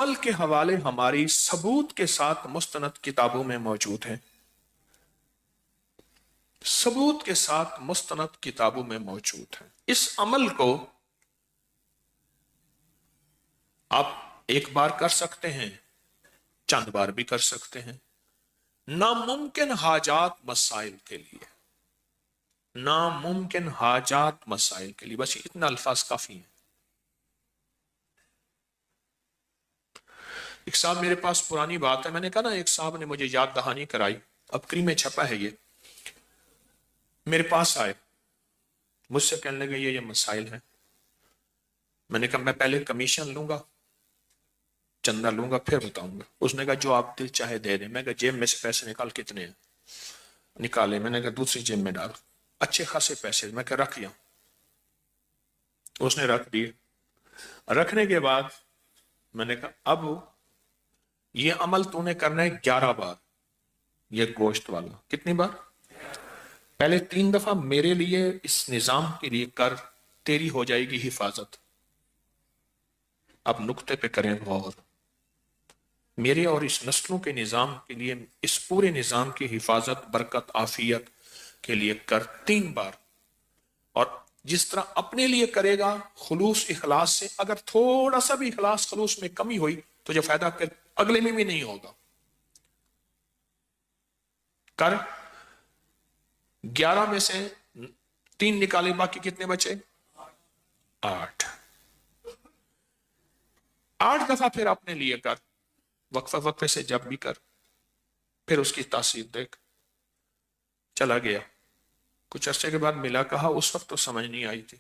عمل کے حوالے ہماری ثبوت کے ساتھ مستند کتابوں میں موجود ہیں، ثبوت کے ساتھ مستند کتابوں میں موجود ہیں۔ اس عمل کو آپ ایک بار کر سکتے ہیں، چند بار بھی کر سکتے ہیں، ناممکن حاجات مسائل کے لیے، ناممکن حاجات مسائل کے لیے، بس اتنا الفاظ کافی ہیں۔ ایک صاحب میرے پاس پرانی بات ہے، میں نے کہا نا ایک صاحب نے مجھے یاد دہانی کرائی، ابکری میں چھپا ہے، یہ میرے پاس آئے، مجھ سے کہنے لگے یہ مسائل ہیں۔ میں نے کہا میں پہلے کمیشن لوں گا، چندہ لوں گا، پھر بتاؤں گا۔ اس نے کہا جو آپ دل چاہے دے دیں۔ میں کہا جیب میں سے پیسے نکال، کتنے ہیں؟ نکالے۔ میں نے کہا دوسری جیب میں ڈال، اچھے خاصے پیسے۔ میں کہا رکھ یہاں۔ اس نے رکھ دیے۔ رکھنے کے بعد میں نے کہا اب یہ عمل تو نے کرنا ہے 11 بار، یہ گوشت والا۔ کتنی بار؟ پہلے 3 دفعہ میرے لیے اس نظام کے لیے کر، تیری ہو جائے گی حفاظت۔ اب نقطے پہ کریں غور، میرے اور اس نسلوں کے نظام کے لیے، اس پورے نظام کی حفاظت، برکت، عافیت کے لیے کر 3 بار۔ اور جس طرح اپنے لیے کرے گا خلوص اخلاص سے، اگر تھوڑا سا بھی اخلاص خلوص میں کمی ہوئی تو جو فائدہ پھر اگلے میں بھی نہیں ہوگا۔ کر 11 میں سے 3 نکالے، باقی کتنے بچے؟ 8۔ 8 دفعہ پھر اپنے لیے کر، وقفہ وقفے سے جب بھی کر، پھر اس کی تاثیر دیکھ۔ چلا گیا، کچھ عرصے کے بعد ملا، کہا اس وقت تو سمجھ نہیں آئی تھی،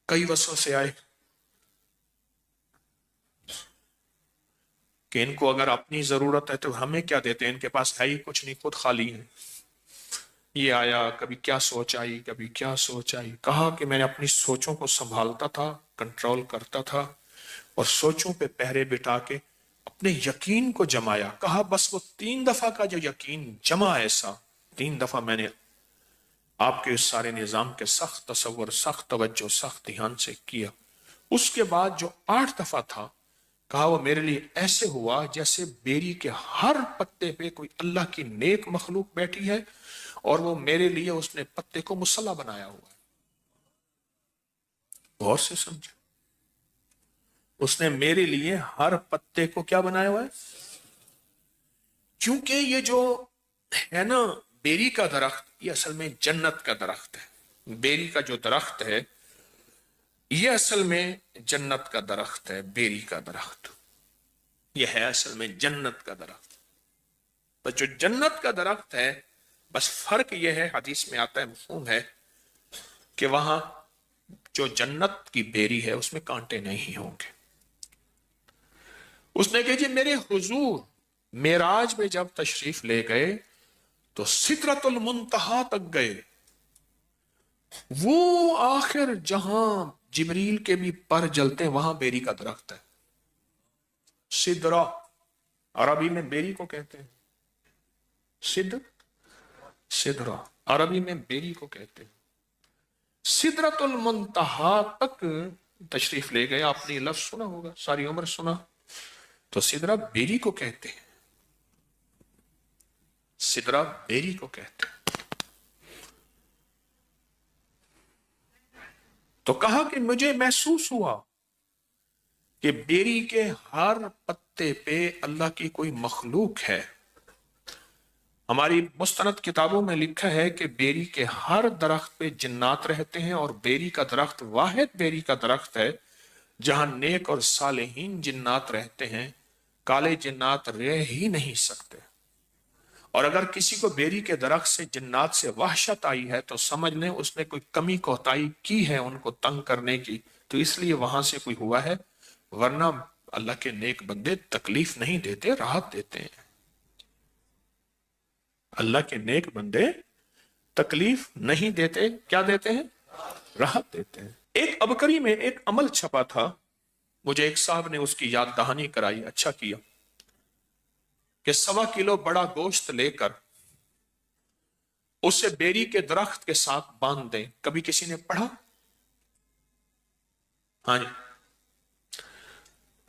کئی وسوسے آئے کہ ان کو اگر اپنی ضرورت ہے تو ہمیں کیا دیتے ہیں، ان کے پاس ہے ہی کچھ نہیں، خود خالی ہے۔ یہ آیا، کبھی کیا سوچ آئی، کبھی کیا سوچ آئی۔ کہا کہ میں نے اپنی سوچوں کو سنبھالتا تھا، کنٹرول کرتا تھا، اور سوچوں پہ پہرے بٹھا کے اپنے یقین کو جمایا۔ کہا بس وہ 3 دفعہ کا جو یقین جمع، ایسا 3 دفعہ میں نے آپ کے اس سارے نظام کے سخت تصور، سخت توجہ، سخت دھیان سے کیا۔ اس کے بعد جو 8 دفعہ تھا، کہا وہ میرے لیے ایسے ہوا جیسے بیری کے ہر پتے پہ کوئی اللہ کی نیک مخلوق بیٹھی ہے، اور وہ میرے لیے اس نے پتے کو مصلی بنایا ہوا ہے۔ غور سے سمجھے، اس نے میرے لیے ہر پتے کو کیا بنایا ہوا ہے؟ کیونکہ یہ جو ہے نا بیری کا درخت، یہ اصل میں جنت کا درخت ہے۔ بیری کا جو درخت ہے یہ اصل میں جنت کا درخت ہے۔ بیری کا درخت یہ ہے اصل میں جنت کا درخت۔ تو جو جنت کا درخت ہے، بس فرق یہ ہے، حدیث میں آتا ہے، مفہوم ہے، کہ وہاں جو جنت کی بیری ہے اس میں کانٹے نہیں ہوں گے۔ اس نے کہا جی میرے حضور معراج میں جب تشریف لے گئے تو سدرۃ المنتہا تک گئے، وہ آخر جہاں جبریل کے بھی پر جلتے ہیں، وہاں بیری کا درخت ہے۔ سدرہ عربی میں بیری کو کہتے ہیں، سدرہ عربی میں بیری کو کہتے ہیں۔ سدرۃ المنتہا تک تشریف لے گئے، آپ نے یہ لفظ سنا ہوگا، ساری عمر سنا، تو سدرہ بیری کو کہتے ہیں، سدرہ بیری کو کہتے ہیں۔ تو کہا کہ مجھے محسوس ہوا کہ بیری کے ہر پتے پہ اللہ کی کوئی مخلوق ہے۔ ہماری مستند کتابوں میں لکھا ہے کہ بیری کے ہر درخت پہ جنات رہتے ہیں، اور بیری کا درخت واحد بیری کا درخت ہے جہاں نیک اور صالحین جنات رہتے ہیں، کالے جنات رہ ہی نہیں سکتے۔ اور اگر کسی کو بیری کے درخت سے جنات سے وحشت آئی ہے تو سمجھ لیں اس نے کوئی کمی کوتاہی کی ہے ان کو تنگ کرنے کی، تو اس لیے وہاں سے کوئی ہوا ہے، ورنہ اللہ کے نیک بندے تکلیف نہیں دیتے، راحت دیتے ہیں۔ اللہ کے نیک بندے تکلیف نہیں دیتے، کیا دیتے ہیں؟ راحت دیتے ہیں۔ ایک ابکری میں ایک عمل چھپا تھا، مجھے ایک صاحب نے اس کی یاد دہانی کرائی، اچھا کیا، کہ 1.25 کلو بڑا گوشت لے کر اسے بیری کے درخت کے ساتھ باندھ دیں۔ کبھی کسی نے پڑھا؟ ہاں جی،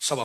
1.25